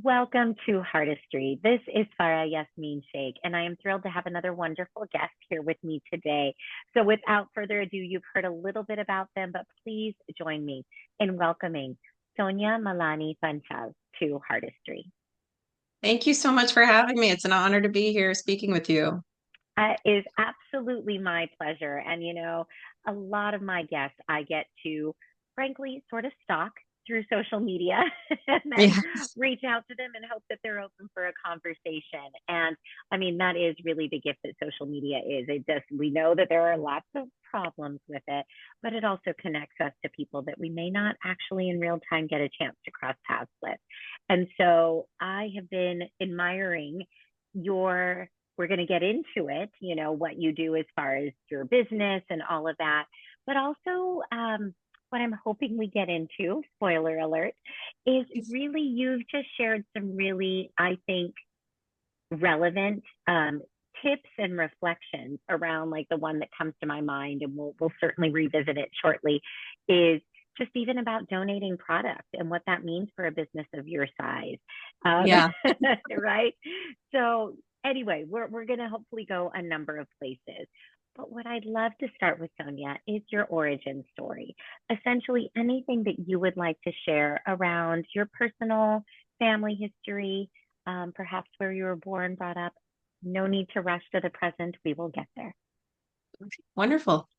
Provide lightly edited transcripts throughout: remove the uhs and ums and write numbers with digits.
Welcome to Heartistry. This is Farah, Yasmeen, Shaikh, and I am thrilled to have another wonderful guest here with me today. So, without further ado, you've heard a little bit about them, but please join me in welcoming Sonya Malani Panchal to Heartistry. Thank you so much for having me. It's an honor to be here speaking with you. It is absolutely my pleasure. And, a lot of my guests I get to, frankly, sort of stalk through social media and then Yes. reach out to them and hope that they're open for a conversation. And I mean, that is really the gift that social media is. We know that there are lots of problems with it, but it also connects us to people that we may not actually in real time get a chance to cross paths with. And so I have been admiring your we're going to get into it, what you do as far as your business and all of that. But also, what I'm hoping we get into, spoiler alert, is really you've just shared some really, I think, relevant tips and reflections around like the one that comes to my mind, and we'll certainly revisit it shortly, is just even about donating product and what that means for a business of your size. Um, Yeah. right? So anyway, we're going to hopefully go a number of places. But what I'd love to start with, Sonya, is your origin story. Essentially, anything that you would like to share around your personal family history, perhaps where you were born, brought up. No need to rush to the present. We will get there. Wonderful.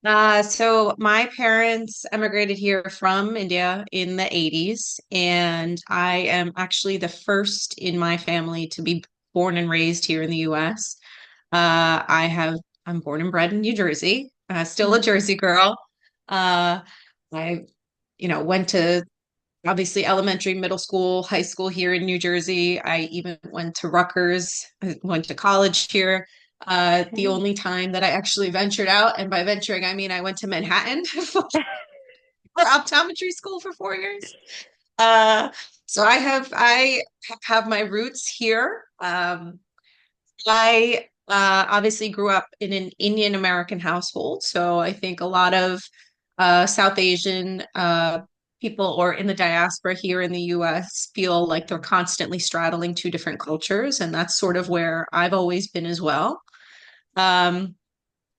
So my parents emigrated here from India in the 80s, and I am actually the first in my family to be born and raised here in the US. I'm born and bred in New Jersey, still a Jersey girl. Uh, I, went to obviously elementary, middle school, high school here in New Jersey. I even went to Rutgers. I went to college here. The Okay. only time that I actually ventured out, and by venturing, I mean I went to Manhattan for optometry school for 4 years. Uh, so I have my roots here. I obviously grew up in an Indian American household, so I think a lot of South Asian people or in the diaspora here in the US feel like they're constantly straddling two different cultures, and that's sort of where I've always been as well. Um,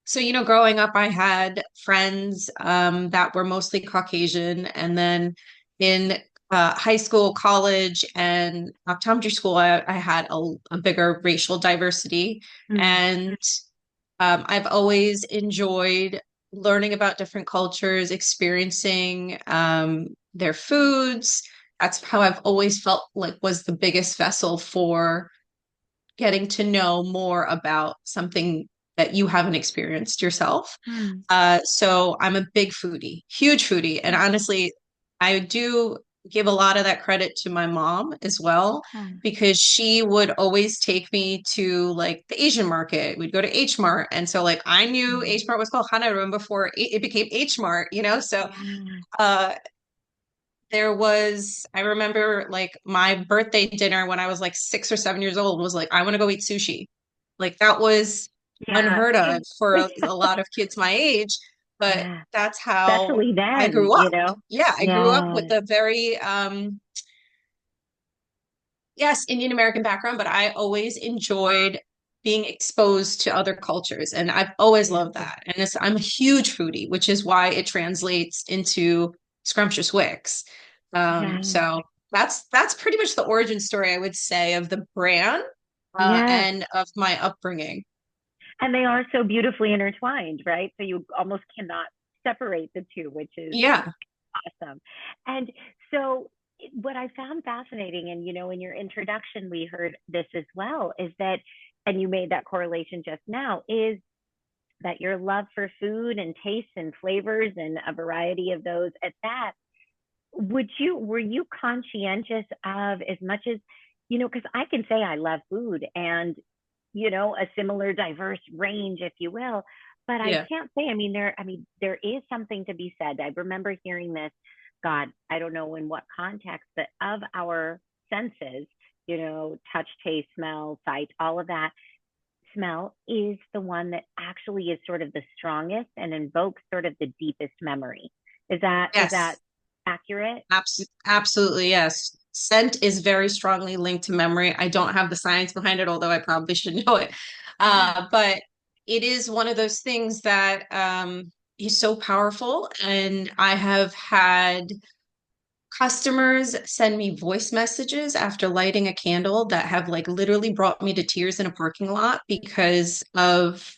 so, growing up, I had friends that were mostly Caucasian. And then in high school, college, and optometry school, I had a bigger racial diversity. Mm. And I've always enjoyed learning about different cultures, experiencing their foods. That's how I've always felt like was the biggest vessel for getting to know more about something that you haven't experienced yourself. Mm. So I'm a big foodie, huge foodie. And honestly, I do give a lot of that credit to my mom as well, Mm. because she would always take me to like the Asian market. We'd go to H Mart. And so like I knew H Mart was called Hanarum before it became H Mart, you know? So Yeah. uh I remember like my birthday dinner when I was like 6 or 7 years old was like, I want to go eat sushi. Like that was Yeah. unheard of for a lot of kids my age, but Yeah. that's how Especially I then, grew up. Yeah, I grew up Yeah. with a very, yes, Indian American background, but I always enjoyed being exposed to other cultures. And I've always Yeah. loved that. And I'm a huge foodie, which is why it translates into Scrumptious Wicks. Yeah. So that's pretty much the origin story, I would say, of the brand Yes. and of my upbringing. And they are so beautifully intertwined, right? So you almost cannot separate the two, which is Yeah. awesome. And so what I found fascinating, and in your introduction, we heard this as well, is that, and you made that correlation just now, is that your love for food and tastes and flavors and a variety of those at that, were you conscientious of as much as, because I can say I love food and, a similar diverse range, if you will, but I Yeah. can't say, there is something to be said. I remember hearing this, God, I don't know in what context, but of our senses, touch, taste, smell, sight, all of that, smell is the one that actually is sort of the strongest and invokes sort of the deepest memory. Is that Yes. accurate? Absolutely, yes. scent is very strongly linked to memory. I don't have the science behind it, although I probably should know it. Yeah. But it is one of those things that is so powerful. And I have had customers send me voice messages after lighting a candle that have like literally brought me to tears in a parking lot because of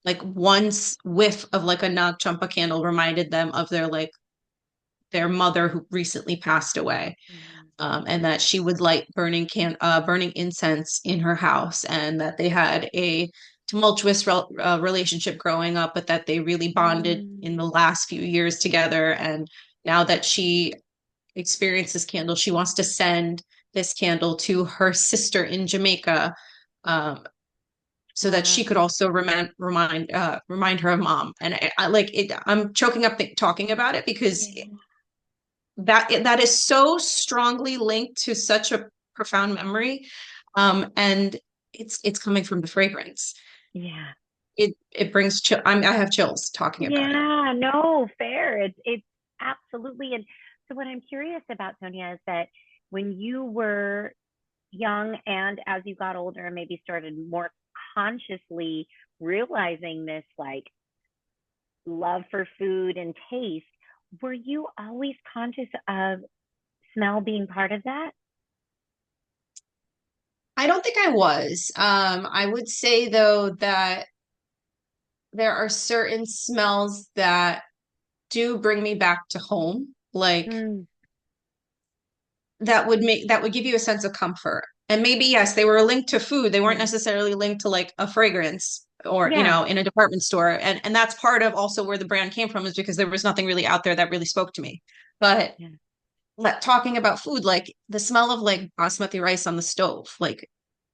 like one whiff of like a Nag Champa candle reminded them of their mother who recently passed away, Mm. and that she would light burning incense in her house, and that they had a tumultuous relationship growing up, but that they really bonded in the Mm. last few years together. And now that she experienced this candle, she wants to send this candle to her sister in Jamaica, um, so that she could Wow. also remind her of mom. And I like it. I'm choking up talking about it because Yeah. that is so strongly linked to such a profound memory, and it's coming from the fragrance. Yeah. It brings I have chills talking about it. Yeah, no, fair. It's absolutely. And so what I'm curious about, Sonia, is that when you were young and as you got older and maybe started more consciously realizing this like love for food and taste, were you always conscious of smell being part of that? I don't think I was. I would say though that there are certain smells that do bring me back to home, like Mm, that would give you a sense of comfort. And maybe yes, they were linked to food. They weren't yeah. necessarily linked to like a fragrance or, Yeah. in a department store. And that's part of also where the brand came from, is because there was nothing really out there that really spoke to me. But Yeah. talking about food, like the smell of like basmati rice on the stove, like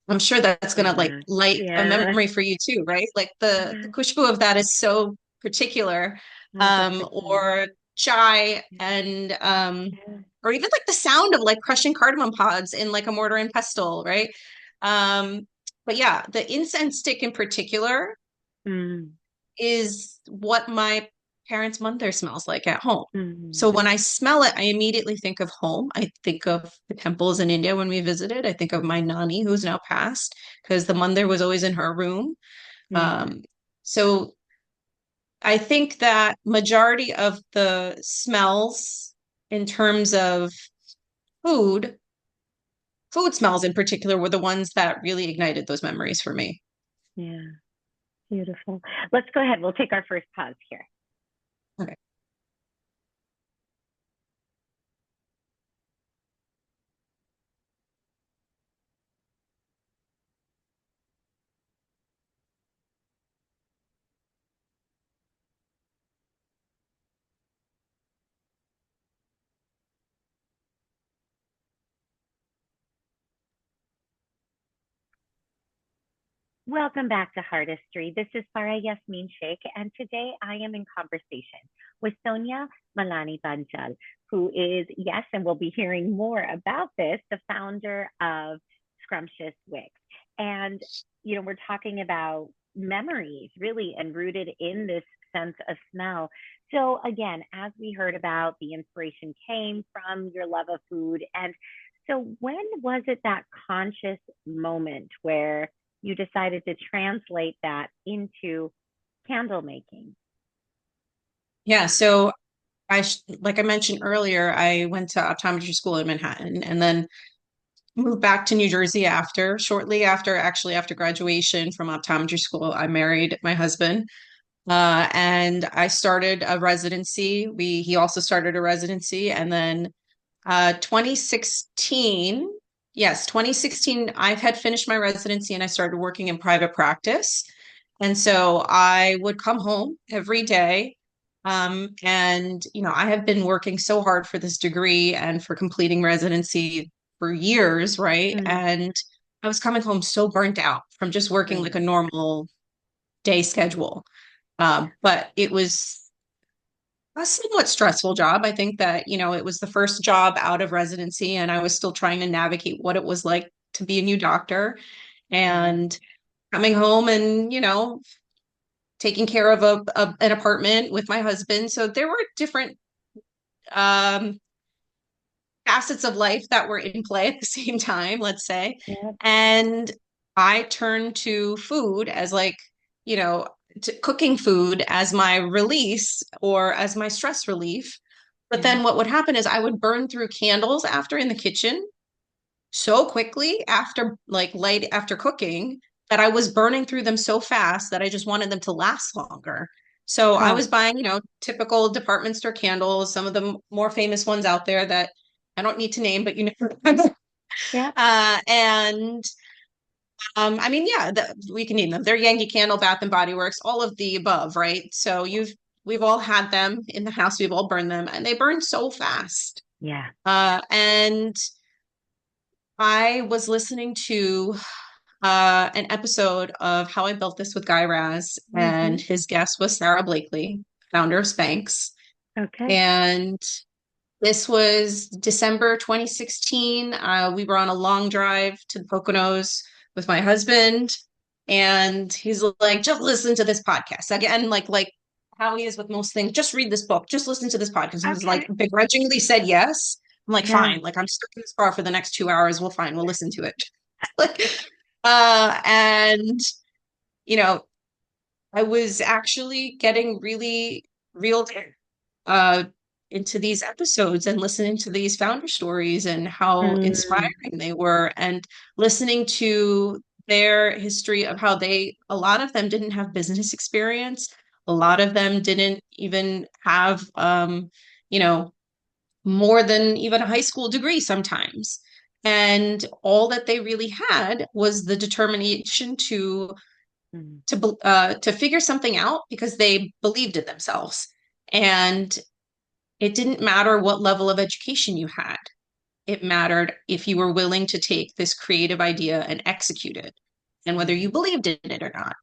I'm sure that's gonna like Yeah. light a Yeah. memory for you too, right? Like the Yeah. kushbu of that is so particular. 100%. Or chai, and Yeah. or even like the sound of like crushing cardamom pods in like a mortar and pestle, right? Um, but yeah, the incense stick in particular Mm, is what my parents' mother smells like at home. mm, So when I smell it, I immediately think of home. I think of the temples in India when we visited. I think of my nani, who's now passed, because the mother was always in her room. yeah. Um, so I think that majority of the smells in terms of food, food smells in particular, were the ones that really ignited those memories for me. Yeah. Beautiful. Let's go ahead. We'll take our first pause here. Okay. Welcome back to Heartistry. This is Farah Yasmeen Shaikh, and today I am in conversation with Sonya Malani Panchal, who is, yes, and we'll be hearing more about this, the founder of Scrumptious Wicks. And, we're talking about memories really and rooted in this sense of smell. So, again, as we heard about, the inspiration came from your love of food. And so, when was it that conscious moment where you decided to translate that into candle making? Yeah, so like I mentioned earlier, I went to optometry school in Manhattan and then moved back to New Jersey shortly after, actually after graduation from optometry school. I married my husband, and I started a residency. He also started a residency, and then 2016, yes, 2016, I had finished my residency and I started working in private practice. And so I would come home every day. And, I have been working so hard for this degree and for completing residency for years, right? Mm, And I was coming home so burnt out from just working like right. a normal day schedule. But it was a somewhat stressful job. I think that, it was the first job out of residency, and I was still trying to navigate what it was like to be a new doctor Yeah. and coming home and, taking care of an apartment with my husband. So there were different um, facets of life that were in play at the same time, let's say. Yeah. And I turned to food as like, you know, cooking food as my release or as my stress relief. But Yeah. then what would happen is I would burn through candles after in the kitchen so quickly after like late after cooking that I was burning through them so fast that I just wanted them to last longer. So I Huh. was buying, typical department store candles, some of the more famous ones out there that I don't need to name, but you know. Yeah. And I mean, yeah, we can name them. They're Yankee Candle, Bath and Body Works, all of the above, right? So we've all had them in the house, we've all burned them, and they burn so fast. Yeah. And I was listening to an episode of How I Built This with Guy Raz, and Mm-hmm. his guest was Sarah Blakely, founder of Spanx. Okay. And this was December 2016. We were on a long drive to the Poconos with my husband, and he's like, just listen to this podcast. Again, like how he is with most things, just read this book, just listen to this podcast. And I was like, Okay. begrudgingly said yes. I'm like, Yeah. fine, like I'm stuck in this car for the next 2 hours. We'll listen to it. Like, and you know, I was actually getting really reeled uh into these episodes and listening to these founder stories and how Mm. inspiring they were, and listening to their history of how a lot of them didn't have business experience. A lot of them didn't even have, you know, more than even a high school degree sometimes. And all that they really had was the determination Mm. to figure something out because they believed in themselves. And it didn't matter what level of education you had. It mattered if you were willing to take this creative idea and execute it, and whether you believed in it or not.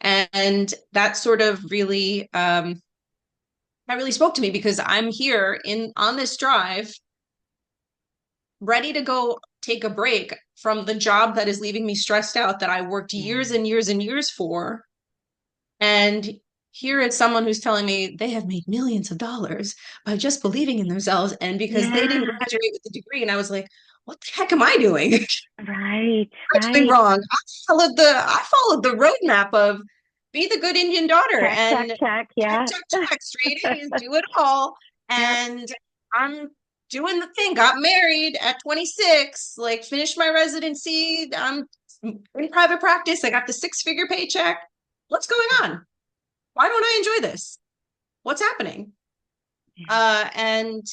And that sort of really that really spoke to me because I'm here in on this drive, ready to go take a break from the job that is leaving me stressed out that I worked years Yeah. and years and years for. And here is someone who's telling me they have made millions of dollars by just believing in themselves and because they didn't Yeah. graduate with a degree. And I was like, what the heck am I doing? Right. I'm doing Right. wrong. I followed the roadmap of be the good Indian daughter Check, check, and check. check, Yeah. check, check, straight A's, do it all. Yep. And I'm doing the thing. Got married at 26, like finished my residency. I'm in private practice. I got the 6-figure paycheck. What's going on? Why don't I enjoy this? What's happening? Yeah. And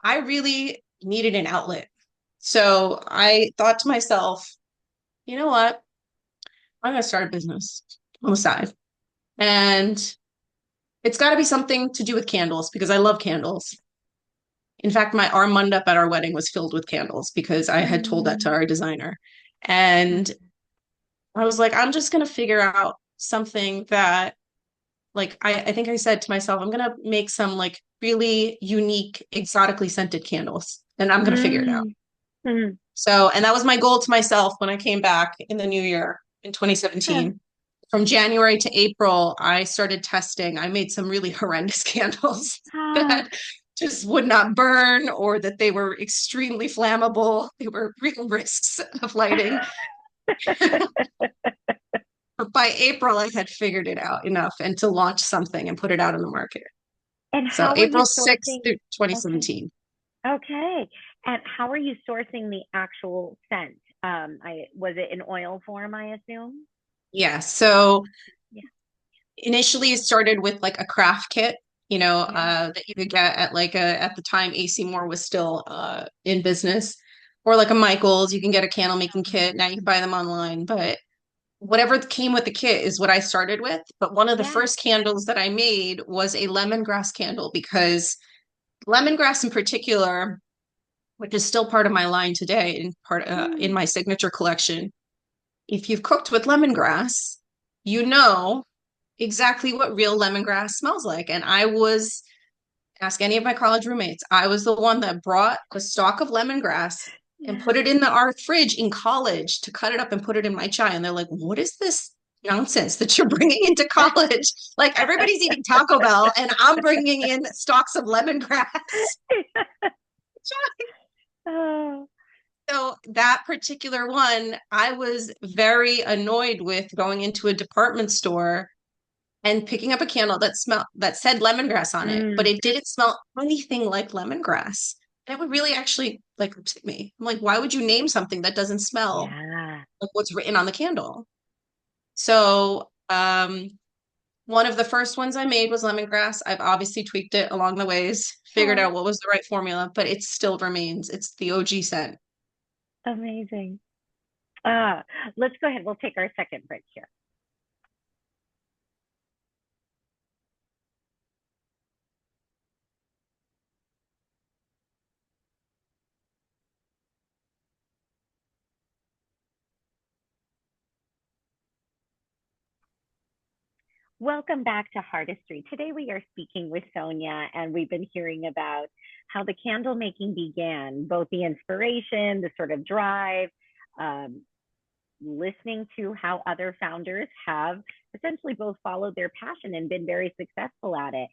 I really needed an outlet. So I thought to myself, you know what? I'm going to start a business on the side. And it's got to be something to do with candles because I love candles. In fact, our mandap at our wedding was filled with candles because I had told that to Mm. our designer. And I was like, I'm just going to figure out something that, like, I think I said to myself, I'm going to make some like really unique, exotically scented candles and I'm going to figure it out. Mm. Mm. So, and that was my goal to myself when I came back in the new year in Yeah. 2017. From January to April, I started testing. I made some really horrendous candles Ah. that just would not burn or that they were extremely flammable. They were real risks of lighting. But by April, I had figured it out enough and to launch something and put it out in the market. And So how were you April 6th sourcing? through Okay. 2017. Okay. And how are you sourcing the actual scent? I was it in oil form, I assume? Yeah. So Yeah. initially it started with like a craft kit, Yeah. that you could get at at the time AC Moore was still in business, or like a Michaels, you can get a candle making kit. Now you can buy them online, but whatever came with the kit is what I started with. But one of the Yeah. first candles that I made was a lemongrass candle because lemongrass in particular, which is still part of my line today in in Mm. my signature collection. If you've cooked with lemongrass, you know exactly what real lemongrass smells like. And ask any of my college roommates, I was the one that brought a stalk of lemongrass and put Yeah. it in our fridge in college to cut it up and put it in my chai. And they're like, what is this nonsense that you're bringing into college? Like everybody's eating Taco Bell and I'm bringing in stalks of lemongrass. that particular one, I was very annoyed with going into a department store and picking up a candle that said lemongrass on it, but Mm, it didn't smell anything like lemongrass. And it would really actually like upset me. I'm like, why would you name something that doesn't smell yeah. like what's written on the candle? So, one of the first ones I made was lemongrass. I've obviously tweaked it along the ways, figured Oh, out what was the right formula, but it still remains. It's the OG scent. amazing. Uh, let's go ahead. We'll take our second break here. Welcome back to Heartistry. Today we are speaking with Sonya, and we've been hearing about how the candle making began, both the inspiration, the sort of drive, um, listening to how other founders have essentially both followed their passion and been very successful at it.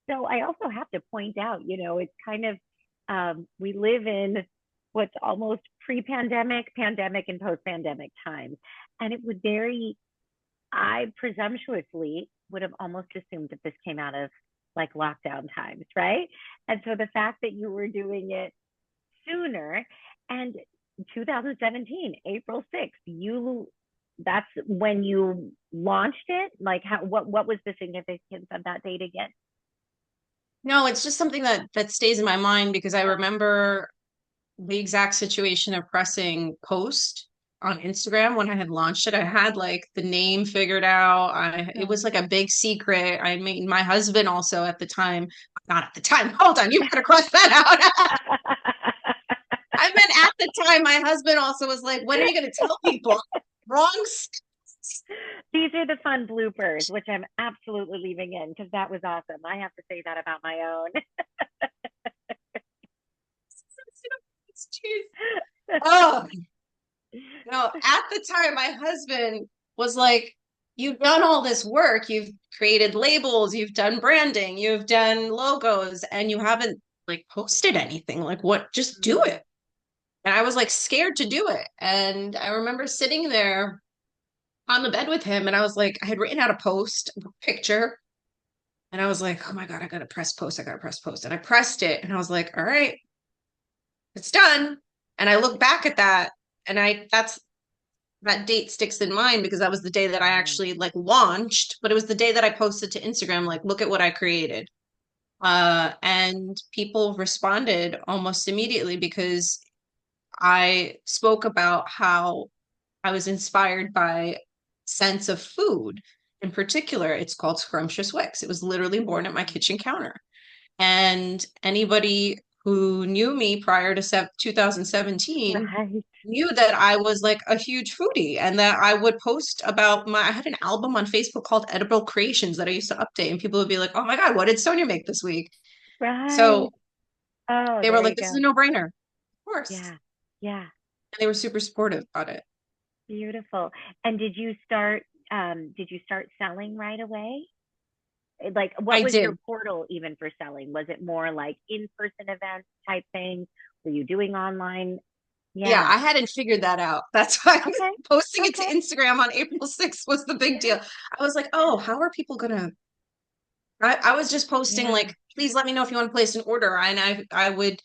So I also have to point out, it's kind of, we live in what's almost pre-pandemic, pandemic, and post-pandemic times. And it would very, I presumptuously would have almost assumed that this came out of like lockdown times, right? And so the fact that you were doing it sooner, and 2017, April 6th, that's when you launched it. Like what was the significance of that date again? No, it's just something that stays in my mind because I remember the exact situation of pressing post on Instagram when I had launched it. I had like the name figured out. It was Oh. like a big secret. I made my husband also at the time, not at the time. Hold on, you gotta cross that out. I meant at the time, my husband also was like, "When are you gonna tell people?" Wrong. These are the fun bloopers, which I'm absolutely leaving in because that was awesome. I have to say that about my own. Oh, no, at the time, my husband was like, "You've done all this work. You've created labels, you've done branding, you've done logos, and you haven't like posted anything. Like, what? Just do Mm. it." And I was like scared to do it. And I remember sitting there on the bed with him, and I was like, I had written out a post, a picture, and I was like, "Oh my God, I gotta press post. I gotta press post." And I pressed it, and I was like, "All right, it's done." And I look back at that, and that date sticks in mind because that was the day that I Right. actually like launched, but it was the day that I posted to Instagram, like, look at what I created. And people responded almost immediately because I spoke about how I was inspired by sense of food. In particular, it's called Scrumptious Wicks. It was literally born at my Mm. kitchen counter. And anybody who knew me prior to 2017 Right. knew that I was like a huge foodie and that I would post about I had an album on Facebook called Edible Creations that I used to update, and people would be like, "Oh my God, what did Sonya make this week?" Right. So Oh, they were there like, you "This is a go. no-brainer." Of course. Yeah. Yeah. And they were super supportive about it. Beautiful. And did you start selling right away? Like what I was your did. portal even for selling? Was it more like in-person events type things? Were you doing online? Yeah, Yeah. I hadn't figured that out. That's why Okay. posting it to Okay. Instagram on April 6th was the big Yeah. deal. I was like, oh, how are people gonna I was just posting Yeah. like, please let me know if you want to place an order. And I would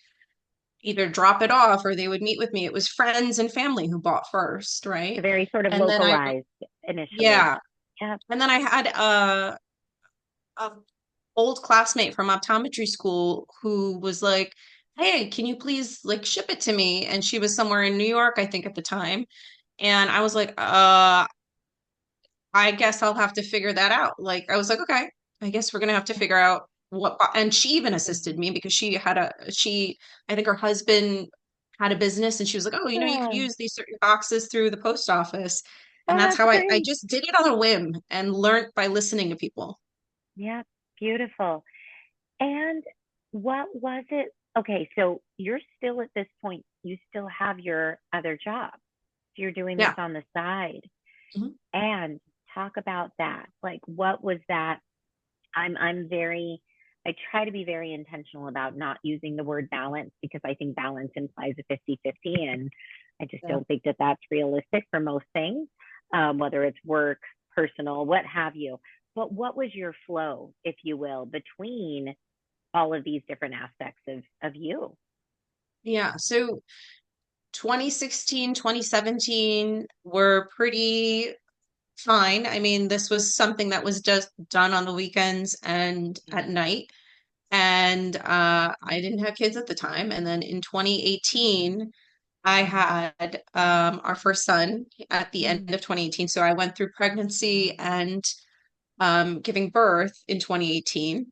either drop it off or they would meet with me. It was friends and family who bought first, So right? very sort of And then localized initially. yeah. Yeah. And then I had a old classmate from optometry school who was like, "Hey, can you please like ship it to me?" And she was somewhere in New York, I think at the time. And I was like, I guess I'll have to figure that out. Like, I was like, okay, I guess we're gonna have to figure out and she even assisted me because I think her husband had a business and she was like, oh, you could Oh, use these certain boxes through the post office. And oh, that's that's how I great. just did it on a whim and learned by listening to people. Yeah. Beautiful. And what was it? Okay, so you're still at this point, you still have your other job. So you're doing this Yeah. on the side. Mhm. And talk about that. Like what was that? I'm very I try to be very intentional about not using the word balance because I think balance implies a 50-50, and I just Yeah. don't think that that's realistic for most things, whether it's work, personal, what have you. But what was your flow, if you will, between all of these different aspects of you? Yeah. So 2016, 2017 were pretty fine. I mean, this was something that was just done on the weekends and at night. And I didn't have kids at the time. And then in 2018, I had our first son at the end Mm-hmm. of 2018. So I went through pregnancy and giving birth in 2018.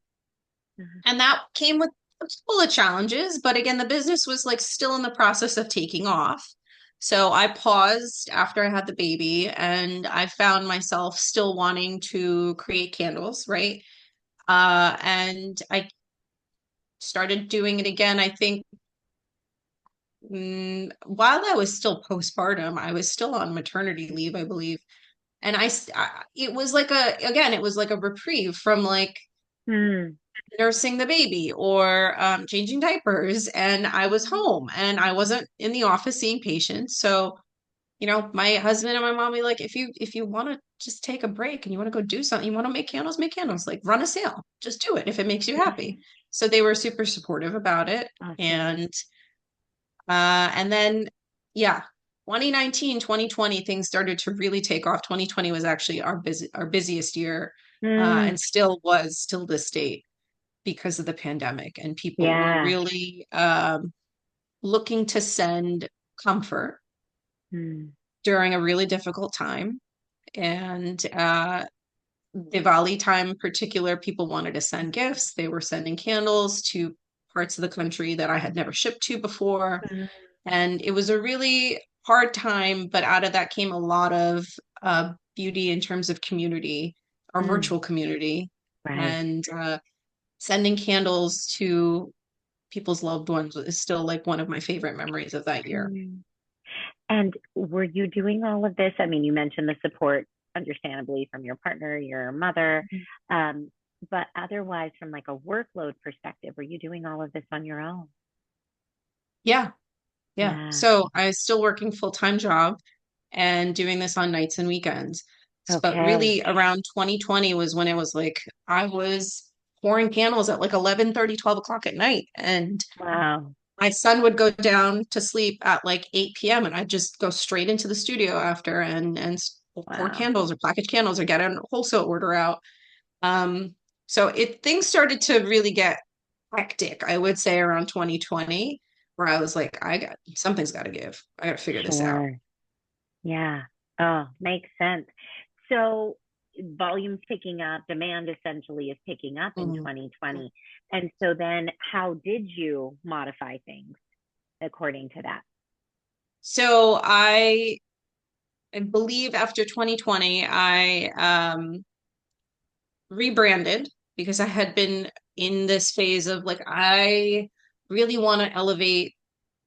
And that came with a couple of challenges. But again, the business was like still in the process of taking off. So I paused after I had the baby and I found myself still wanting to create candles, right? And I started doing it again. I think while I was still postpartum, I was still on maternity leave, I believe. And it was like again, it was like a reprieve from like Mm, nursing the baby or changing diapers. And I was home and I wasn't in the office seeing patients. So, my husband and my mom be like, if you want to just take a break and you want to go do something, you want to make candles, like run a sale, just do it if it makes you happy. So they were super supportive about it. awesome. And then, yeah, 2019, 2020, things started to really take off. 2020 was actually our busiest year, Mm, and still was till this date because of the pandemic. And people were yeah. really looking to send comfort Mm, during a really difficult time. And Diwali time in particular, people wanted to send gifts. They were sending candles to parts of the country that I had never shipped to before. mm, And it was a really hard time, but out of that came a lot of beauty in terms of community, our mm, virtual community, right. and sending candles to people's loved ones is still like one of my favorite memories of that year. Mm. And were you doing all of this? I mean, you mentioned the support, understandably, from your partner, your mother, um, but otherwise, from like a workload perspective, were you doing all of this on your own? Yeah, yeah. Yeah. So I was still working full-time job and doing this on nights and weekends. But Okay. really around 2020 was when it was like I was pouring candles at like 11:30, 12 o'clock at night. And Wow. my son would go down to sleep at like 8 p.m. and I'd just go straight into the studio after and pour Wow. candles or package candles or get a wholesale order out. Um, so things started to really get hectic, I would say around 2020, where I was like, something's got to give. I got to figure this out. Sure. Yeah. Oh, makes sense. So volume's picking up, demand essentially is picking up in Mhm. 2020. And so then how did you modify things according to that? So I believe after 2020, I rebranded because I had been in this phase of like, I really want to elevate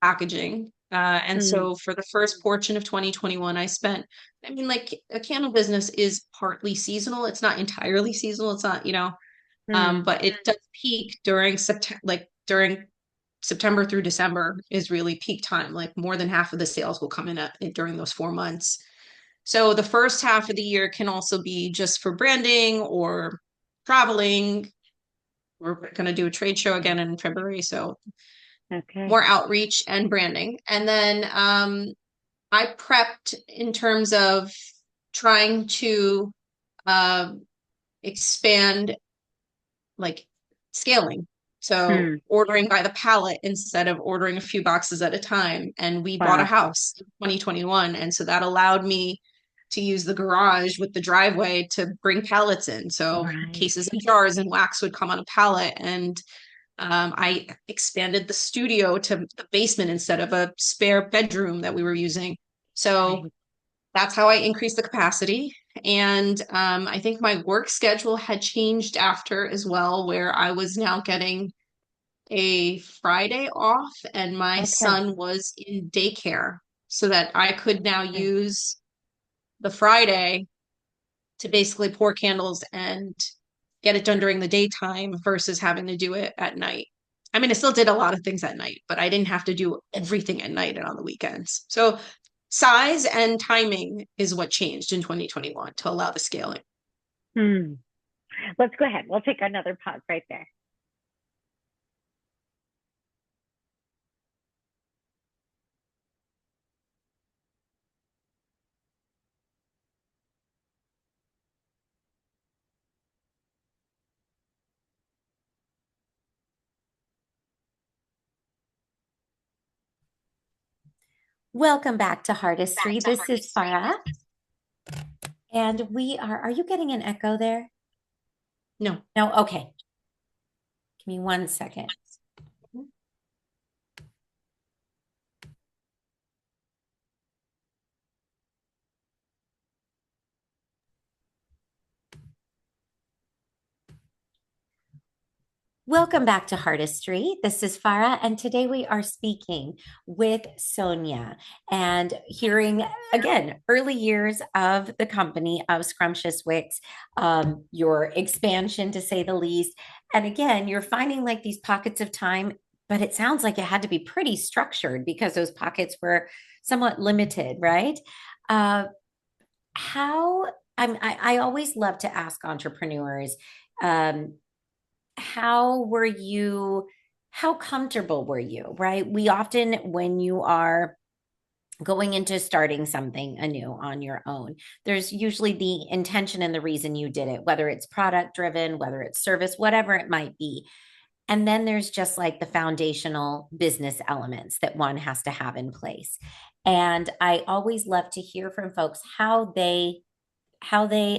packaging. And Mm, so for the first portion of 2021, I mean, like a candle business is partly seasonal. It's not entirely seasonal. It's not, mm, but it does peak during September, like during September through December is really peak time. Like more than half of the sales will come in during those 4 months. So the first half of the year can also be just for branding or traveling. We're going to do a trade show again in February, so okay. more outreach and branding. And then I prepped in terms of trying to uh, expand like scaling. So Mm, ordering by the pallet instead of ordering a few boxes at a time. And we bought a wow. house in 2021. And so that allowed me to use the garage with the driveway to bring pallets in. So Right. cases and jars and wax would come on a pallet. And I expanded the studio to the basement instead of a spare bedroom that we were using. So Right. that's how I increased the capacity. And I think my work schedule had changed after as well, where I was now getting a Friday off and my Okay. son was in daycare so that I could now Okay. use the Friday to basically pour candles and get it done during the daytime versus having to do it at night. I mean, I still did a lot of things at night, but I didn't have to do everything at night and on the weekends. So size and timing is what changed in 2021 to allow the scaling. Hmm. Let's go ahead. We'll take another pause right there. Welcome back to Heartistry. This is Farah. And are you getting an echo there? No. No, okay. Give me 1 second. Welcome back to Heartistry. This is Farah, and today we are speaking with Sonya and hearing, again, early years of the company of Scrumptious Wicks, your expansion, to say the least. And again, you're finding like these pockets of time, but it sounds like it had to be pretty structured because those pockets were somewhat limited, right? How I always love to ask entrepreneurs, um, how comfortable were you, right? We often, when you are going into starting something anew on your own, there's usually the intention and the reason you did it, whether it's product driven, whether it's service, whatever it might be. And then there's just like the foundational business elements that one has to have in place. And I always love to hear from folks how they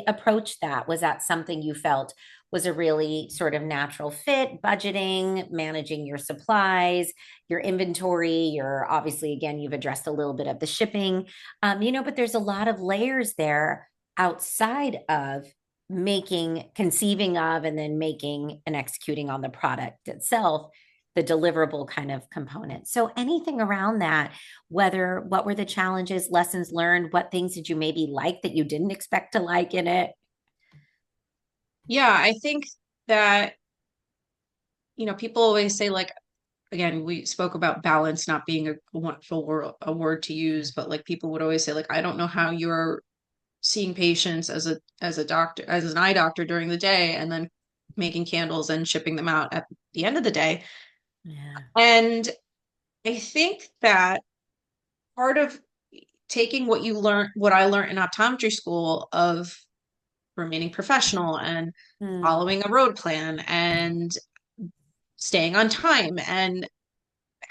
approached that. Was that something you felt was a really sort of natural fit? Budgeting, managing your supplies, your inventory, your obviously, again, you've addressed a little bit of the shipping, but there's a lot of layers there outside of conceiving of, and then making and executing on the product itself, the deliverable kind of component. So anything around that, what were the challenges, lessons learned, what things did you maybe like that you didn't expect to like in it? Yeah, I think that, people always say, like, again, we spoke about balance not being a wonderful word to use, but like people would always say, like, I don't know how you're seeing patients as a doctor, as an eye doctor during the day, and then making candles and shipping them out at the end of the day. Yeah. And I think that part of taking what I learned in optometry school of remaining professional and following a road plan and staying on time and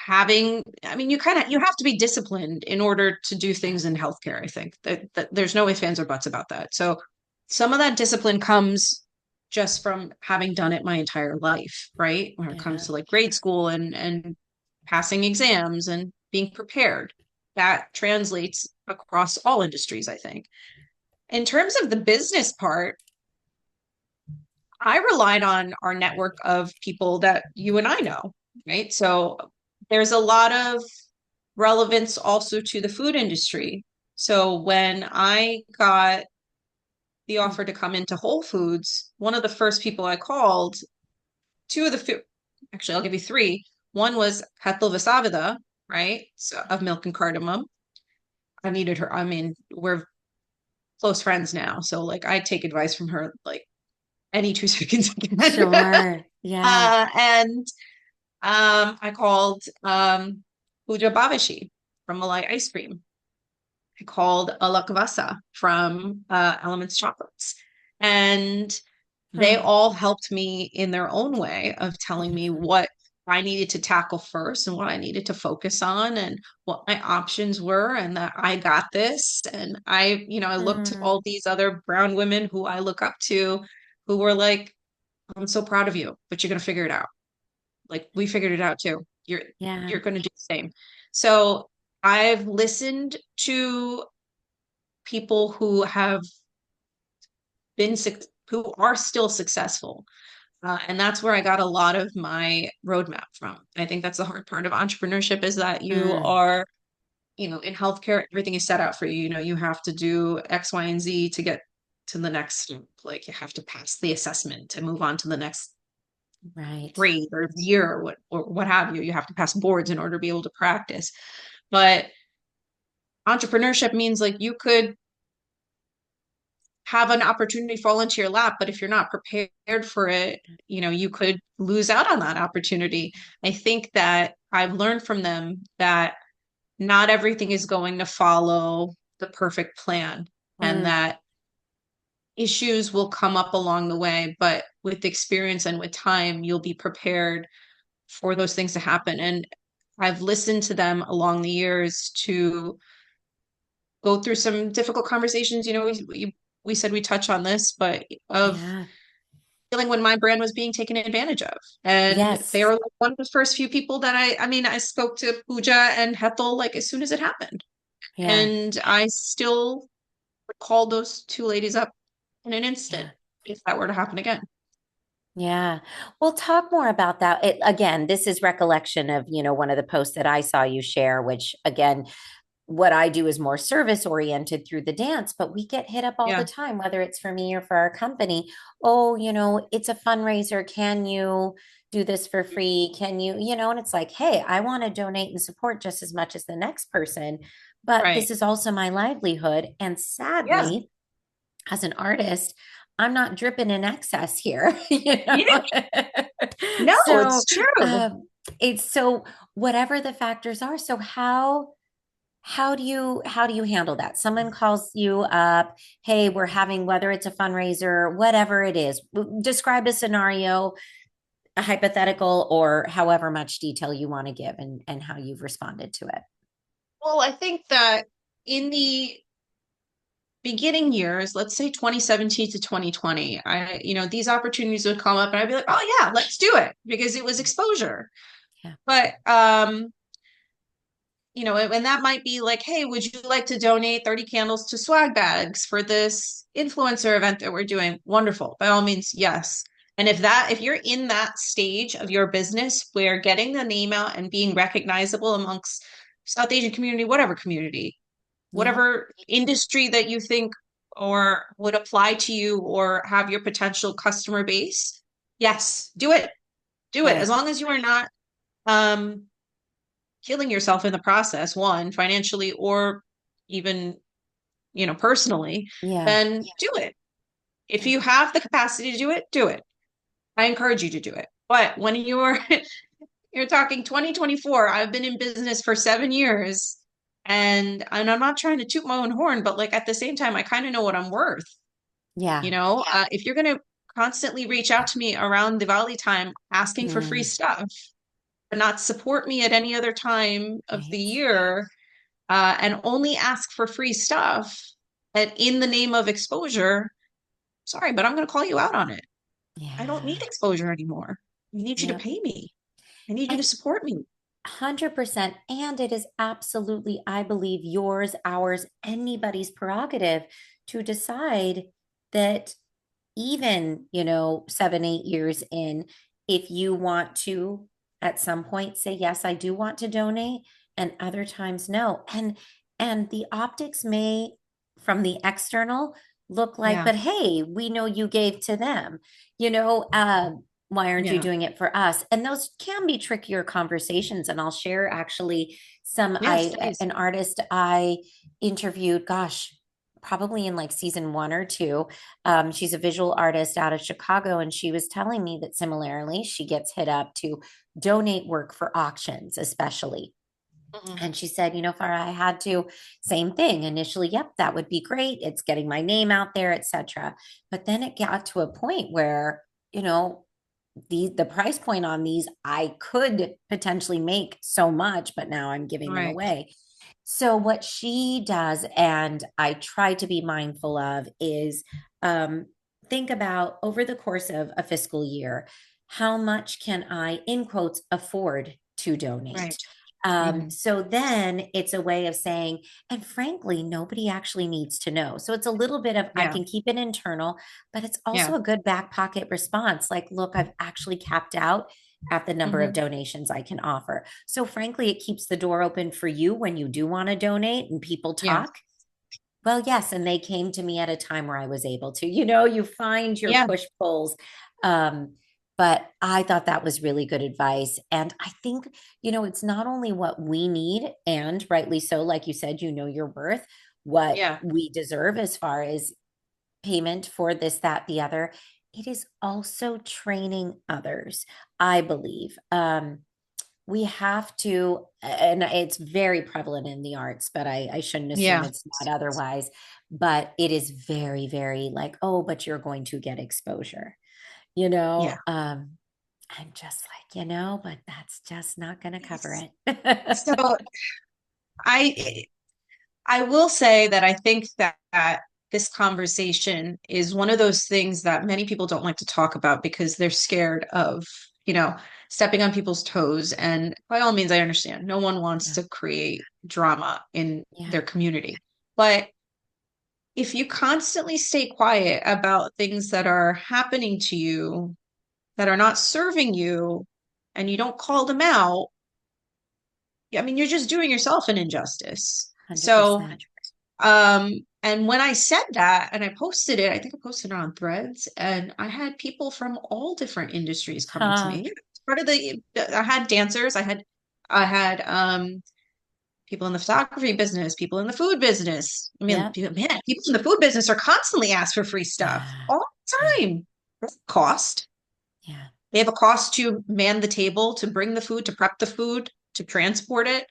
you have to be disciplined in order to do things in healthcare. I think that there's no ifs, ands, or buts about that. So some of that discipline comes just from having done it my entire life, right? When it comes to like grade school and passing exams and being prepared. That translates across all industries, I think. In terms of the business part, I relied on our network of people that you and I know, right? So there's a lot of relevance also to the food industry. So when I got the offer to come into Whole Foods, one of the first people I called, actually, I'll give you three. One was Hetal Vasavida, right? So, of Milk and Cardamom. I needed her. I mean, we're close friends now. So like I take advice from her like any 2 seconds I can. Sure. Yeah. And I called Pooja Bhaveshi from Malai Ice Cream. I called Alakvasa from Elements Chocolates. And they all helped me in their own way of telling me what I needed to tackle first and what I needed to focus on and what my options were, and that I got this. And I looked to all these other brown women who I look up to who were like, I'm so proud of you, but you're going to figure it out. Like we figured it out too. You're going to do the same. So I've listened to people who have who are still successful. And that's where I got a lot of my roadmap from. I think that's the hard part of entrepreneurship is that you are, in healthcare, everything is set out for you. You have to do X, Y, and Z to get to the next, like you have to pass the assessment to move on to the next Right. grade or year or what have you. You have to pass boards in order to be able to practice. But entrepreneurship means like you could have an opportunity fall into your lap, but if you're not prepared for it, you could lose out on that opportunity. I think that I've learned from them that not everything is going to follow the perfect plan, and Mm, that issues will come up along the way, but with experience and with time, you'll be prepared for those things to happen. And I've listened to them along the years to go through some difficult conversations. We said we touch on this, but of yeah. feeling when my brand was being taken advantage of. And they Yes. were like one of the first few people that I spoke to Pooja and Hethel like as soon as it happened. Yeah. And I still call those two ladies up in an instant Yeah. if that were to happen again. Yeah. Well, talk more about that. Again, this is recollection of, one of the posts that I saw you share, which again, what I do is more service oriented through the dance, but we get hit up all the Yeah. time, whether it's for me or for our company. Oh, it's a fundraiser. Can you do this for free? Can you, and it's like, hey, I want to donate and support just as much as the next person, but Right. this is also my livelihood. And Yeah. sadly, as an artist, I'm not dripping in excess here, Yeah. No, So, it's true. it's so whatever the factors are. So how do you handle that? Someone calls you up, hey, we're having, whether it's a fundraiser, whatever it is, describe a scenario, a hypothetical, or however much detail you want to give, and how you've responded to it. Well, I think that in the beginning years, let's say 2017 to 2020, these opportunities would come up and I'd be like, oh yeah, let's do it because it was exposure. Yeah. But and that might be like, hey, would you like to donate 30 candles to swag bags for this influencer event that we're doing? Wonderful. By all means, yes. And if you're in that stage of your business where getting the name out and being recognizable amongst South Asian community, Yeah. whatever industry that you think or would apply to you or have your potential customer base, yes, do it. Do it. As Right. long as you are not um killing yourself in the process, one, financially or even, personally, Yeah. then do it. If Yeah. you have the capacity to do it, do it. I encourage you to do it. But when you're talking 2024, I've been in business for 7 years and I'm not trying to toot my own horn, but like at the same time, I kind of know what I'm worth. Yeah. If you're going to constantly reach out to me around Diwali time asking for free Mm, stuff, but not support me at any other time of the right. year, and only ask for free stuff and in the name of exposure, sorry, but I'm going to call you out on it. I don't Yeah. need exposure anymore. I need you to Yeah. pay me. I need you to And support me. 100%. And it is absolutely, I believe, yours, ours, anybody's prerogative to decide that even, 7, 8 years in, if you want to at some point say, yes, I do want to donate, and other times no. And the optics may, from the external, look like, Yeah. but hey, we know you gave to them, why aren't you Yeah. doing it for us? And those can be trickier conversations. And I'll share actually Yes, please. an artist I interviewed, gosh, probably in like season 1 or 2. She's a visual artist out of Chicago, and she was telling me that similarly, she gets hit up to donate work for auctions, especially. Mhm. And she said, Farah, I had to, same thing. Initially, yep, that would be great. It's getting my name out there, etc. But then it got to a point where, the price point on these, I could potentially make so much, but now I'm giving them Right. away. So what she does, and I try to be mindful of, is think about over the course of a fiscal year, how much can I, in quotes, afford to donate? Right. Hmm. So then it's a way of saying, and frankly, nobody actually needs to know. So it's a little bit of, I Yeah. can keep it internal, but it's Yeah. also a good back pocket response. Like, look, I've actually capped out at the number of Hmm. donations I can offer. So frankly, it keeps the door open for you when you do want to donate and people Yeah. talk. Well, yes, and they came to me at a time where I was able to. You find your Yeah. push pulls. Um, But I thought that was really good advice. And I think, it's not only what we need, and rightly so, like you said, your worth, what Yeah. we deserve as far as payment for this, that, the other. It is also training others, I believe. We have to, and it's very prevalent in the arts, but I shouldn't assume Yeah. it's not otherwise. But it is very, very like, oh, but you're going to get exposure, Yeah. I'm just like, but that's just not going to cover it. So I I will say that I think that this conversation is one of those things that many people don't like to talk about because they're scared of, stepping on people's toes. And by all means, I understand. No one wants Yeah. to create drama in Yeah. their community. But if you constantly stay quiet about things that are happening to you that are not serving you and you don't call them out, I mean, you're just doing yourself an injustice. So 100%. and when I said that and I posted it, I think I posted it on Threads, and I had people from all different industries coming to Huh. me. Part of I had dancers, I had people in the photography business, people in the food business. I mean, Yeah. man, people in the food business are constantly asked for free stuff Yeah. all the time. There's a cost. Yeah. They have a cost to man the table, to bring the food, to prep the food, to transport it,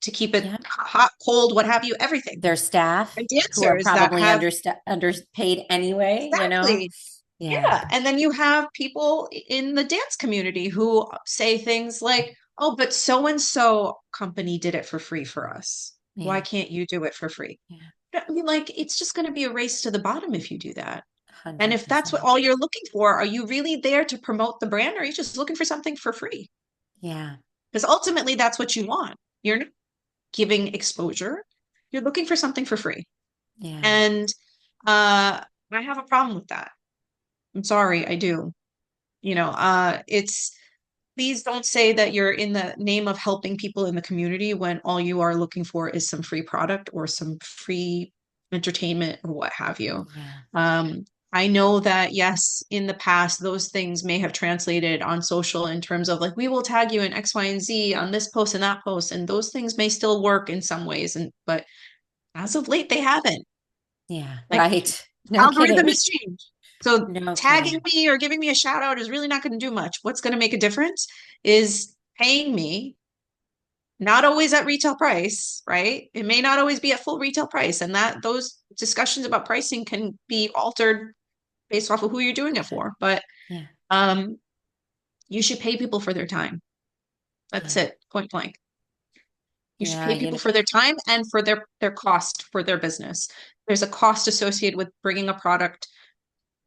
to keep it Yeah. hot, cold, what have you, everything. Their staff And who are dancers that probably have underpaid anyway, exactly. Yeah. Yeah. And then you have people in the dance community who say things like, oh, but so and so company did it for free for us. Why Yeah. can't you do it for free? Yeah. I mean, like, it's just going to be a race to the bottom if you do that. And if that's what 100%. all you're looking for, are you really there to promote the brand, or are you just looking for something for free? Yeah. Because ultimately, that's what you want. You're not giving exposure, you're looking for something for free. Yeah. And I have a problem with that. I'm sorry, I do. It's please don't say that you're in the name of helping people in the community when all you are looking for is some free product or some free entertainment or what have you. Yeah. I know that, yes, in the past, those things may have translated on social in terms of like, we will tag you in X, Y, and Z on this post and that post, and those things may still work in some ways. But as of late, they haven't. Yeah. Like, Right. No algorithm kidding. has changed. So No tagging kidding. me or giving me a shout out is really not going to do much. What's going to make a difference is paying me, not always at retail price, right? It may not always be at full retail price. And that those discussions about pricing can be altered based off of who you're doing it for. But Yeah. um, you should pay people for their time. That's Yeah. it, point blank. You should Yeah. pay people for their time and for their cost for their business. There's a cost associated with bringing a product,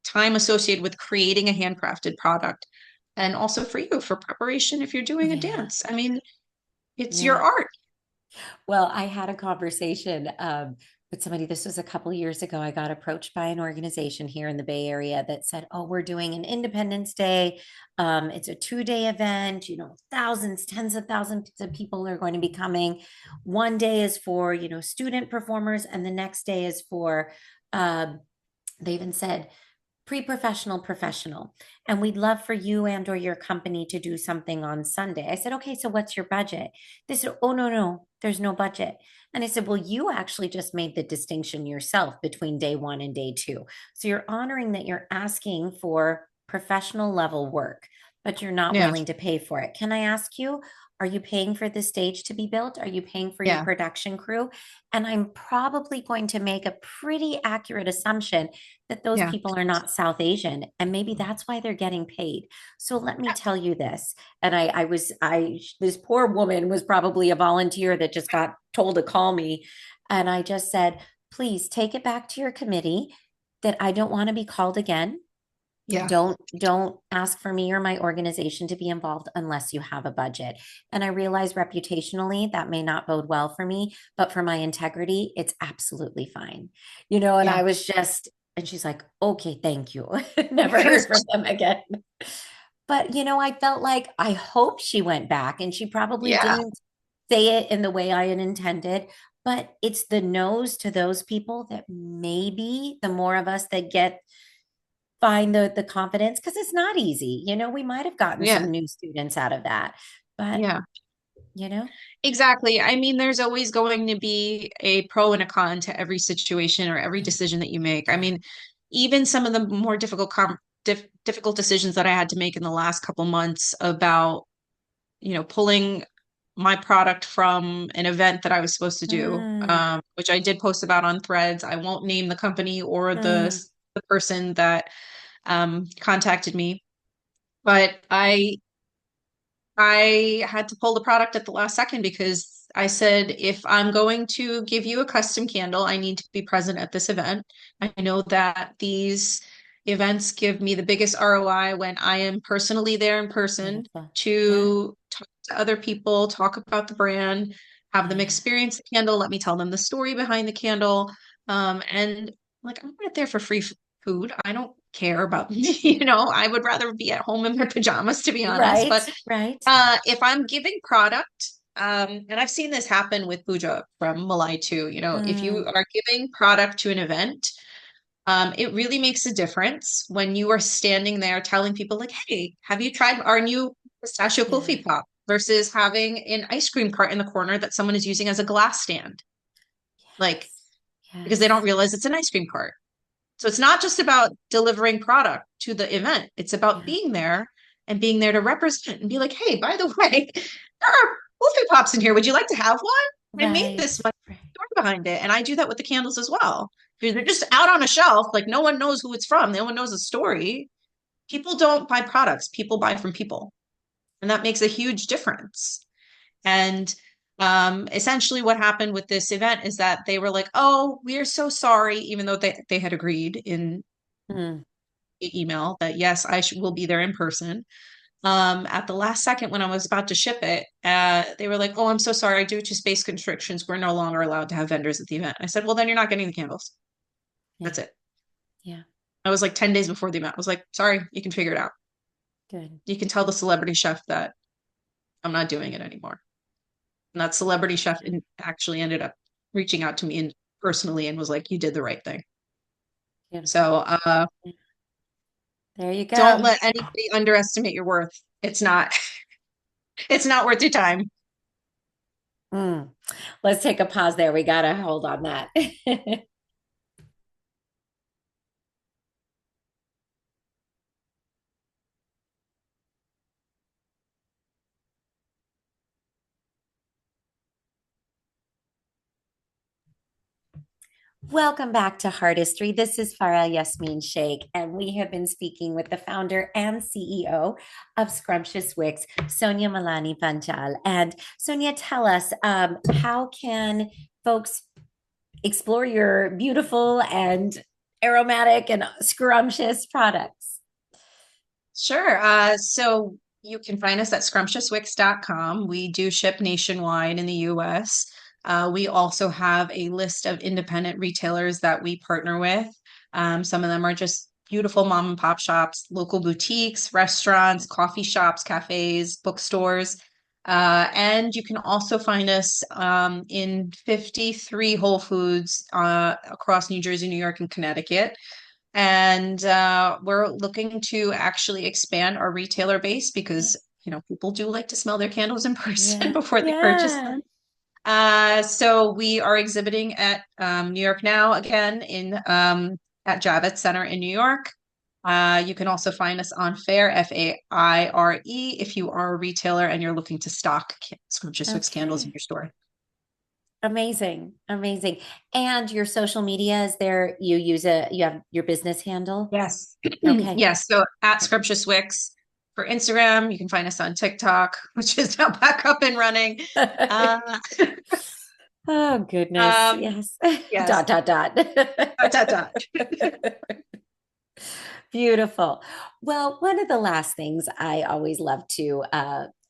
time associated with creating a handcrafted product, and also for you for preparation if you're doing a Yeah. dance. I mean, it's your Yeah. art. Well, I had a conversation with somebody. This was a couple years ago. I got approached by an organization here in the Bay Area that said, "Oh, we're doing an Independence Day. It's a 2-day event. Thousands, tens of thousands of people are going to be coming. One day is for student performers, and the next day is for." They even said pre-professional, professional, and we'd love for you and or your company to do something on Sunday. I said, okay, so what's your budget? They said, oh, no, there's no budget. And I said, well, you actually just made the distinction yourself between day one and day two. So you're honoring that you're asking for professional level work, but you're not Yeah. willing to pay for it. Can I ask you, are you paying for the stage to be built? Are you paying for your Yeah. production crew? And I'm probably going to make a pretty accurate assumption that those Yeah. people are not South Asian, and maybe that's why they're getting paid. So let me tell you this. And this poor woman was probably a volunteer that just got told to call me. And I just said, please take it back to your committee that I don't want to be called again. Yeah. Don't ask for me or my organization to be involved unless you have a budget. And I realize reputationally that may not bode well for me, but for my integrity, it's absolutely fine. And Yeah. I was just, and she's like, okay, thank you. Never heard from them again. But I felt like I hope she went back, and she probably Yeah. didn't say it in the way I had intended. But it's the no's to those people that maybe the more of us that get find the confidence, because it's not easy. We might have gotten Yeah. some new students out of that, but Yeah. you know, Exactly. I mean, there's always going to be a pro and a con to every situation or every decision that you make. I mean, even some of the more difficult decisions that I had to make in the last couple months about, pulling my product from an event that I was supposed to do, mm, which I did post about on Threads. I won't name the company or the mm, the person that contacted me, but I had to pull the product at the last second because I said, if I'm going to give you a custom candle, I need to be present at this event. I know that these events give me the biggest ROI when I am personally there in person beautiful. Yeah, to talk to other people, talk about the brand, have them yeah, experience the candle, let me tell them the story behind the candle. And like, I'm not there for free food. I don't care about, I would rather be at home in my pajamas, to be honest. right, But right. if I'm giving product, and I've seen this happen with Pooja from Malai too, if you Mm, are giving product to an event, it really makes a difference when you are standing there telling people like, hey, have you tried our new pistachio yeah, kufi pop versus having an ice cream cart in the corner that someone is using as a glass stand, like, yes, because they don't yes, realize it's an ice cream cart. So it's not just about delivering product to the event. It's about yeah, being there and being there to represent and be like, hey, by the way, there are Wolfie Pops in here. Would you like to have one? I made right, this one right, story behind it. And I do that with the candles as well. Because they're just out on a shelf, like no one knows who it's from. No one knows the story. People don't buy products, people buy from people. And that makes a huge difference. And essentially what happened with this event is that they were like, oh, we are so sorry, even though they had agreed in mm, the email that yes, will be there in person. At the last second when I was about to ship it, they were like, oh, I'm so sorry, due to space constrictions, we're no longer allowed to have vendors at the event. I said, well, then you're not getting the candles. yeah, That's it. yeah, I was like 10 days before the event. I was like, sorry, you can figure it out. good. You can tell the celebrity chef that I'm not doing it anymore. And that celebrity chef actually ended up reaching out to me and personally and was like, you did the right thing. Beautiful. So There you don't go. let anybody underestimate your worth. It's not, it's not worth your time. Mm. Let's take a pause there. We got to hold on that. Welcome back to Heartistry. This is Farah Yasmeen Shaikh, and we have been speaking with the founder and CEO of Scrumptious Wicks, Sonya Malani Panchal. And Sonya, tell us, how can folks explore your beautiful and aromatic and scrumptious products? Sure. So you can find us at scrumptiouswicks.com. We do ship nationwide in the US. We also have a list of independent retailers that we partner with. Some of them are just beautiful mom and pop shops, local boutiques, restaurants, coffee shops, cafes, bookstores. And you can also find us in 53 Whole Foods across New Jersey, New York, and Connecticut. And we're looking to actually expand our retailer base because, people do like to smell their candles in person Yeah. before they purchase Yeah. them. So we are exhibiting at New York Now again at Javits Center in New York. You can also find us on Fair, Faire, if you are a retailer and you're looking to stock Scrumptious Wicks candles in Okay. your store. Amazing. Amazing. And your social media, is there, you have your business handle? Yes. Okay. Yes. So at Scrumptious Wicks for Instagram, you can find us on TikTok, which is now back up and running. Uh, Oh, goodness. um, Yes. yes. Dot, dot, dot. Dot, dot, dot. Beautiful. Well, one of the last things I always love to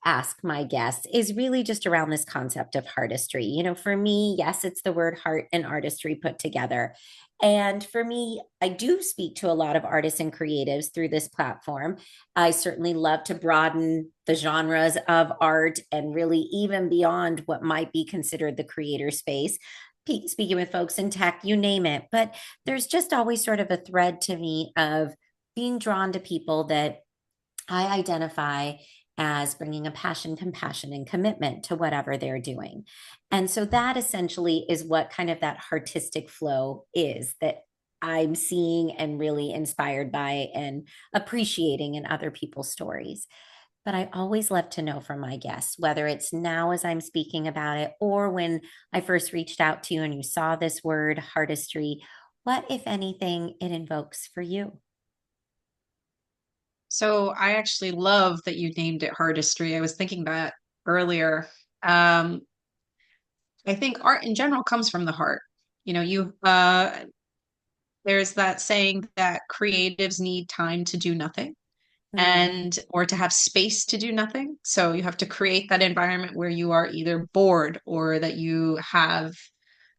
ask my guests is really just around this concept of artistry. For me, yes, it's the word heart and artistry put together. And for me, I do speak to a lot of artists and creatives through this platform. I certainly love to broaden the genres of art and really even beyond what might be considered the creator space. Speaking with folks in tech, you name it. But there's just always sort of a thread to me of being drawn to people that I identify as bringing a passion, compassion, and commitment to whatever they're doing. And so that essentially is what kind of that artistic flow is that I'm seeing and really inspired by and appreciating in other people's stories. But I always love to know from my guests, whether it's now as I'm speaking about it or when I first reached out to you and you saw this word, artistry, what, if anything, it invokes for you? So I actually love that you named it Heartistry. I was thinking that earlier. Um, I think art in general comes from the heart. You know, there's that saying that creatives need time to do nothing Mm, and or to have space to do nothing. So you have to create that environment where you are either bored or that you have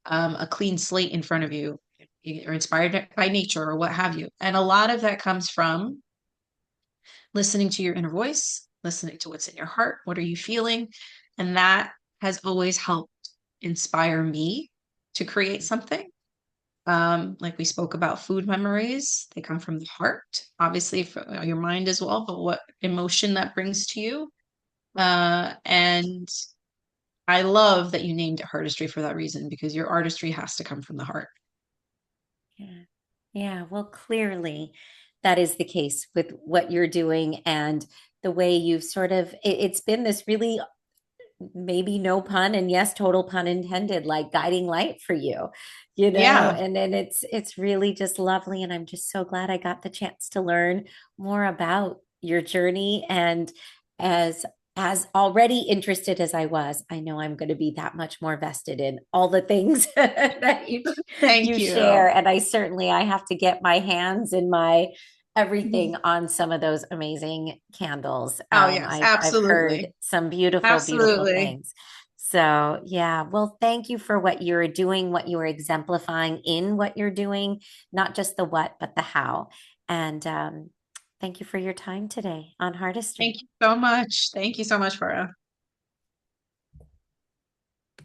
a clean slate in front of you, or inspired by nature or what have you. And a lot of that comes from listening to your inner voice, listening to what's in your heart. What are you feeling? And that has always helped inspire me to create something. Like we spoke about food memories, they come from the heart, obviously from your mind as well, but what emotion that brings to you. And I love that you named it Heartistry for that reason, because your artistry has to come from the heart. yeah. Yeah. Well, clearly that is the case with what you're doing and the way you've sort of, it's been this really, maybe no pun and yes, total pun intended, like guiding light for you, Yeah. and then it's really just lovely. And I'm just so glad I got the chance to learn more about your journey. And as as already interested as I was, I know I'm going to be that much more vested in all the things that Thank you you. share. And I have to get my hands and my Mhm. everything on some of those amazing candles. Oh, yes, I've heard absolutely. some beautiful, beautiful Absolutely. things. So, yeah, well, thank you for what you're doing, what you are exemplifying in what you're doing, not just the what, but the how. And thank you for your time today on Thank Heartistry. you so much. Thank you so much, Farah.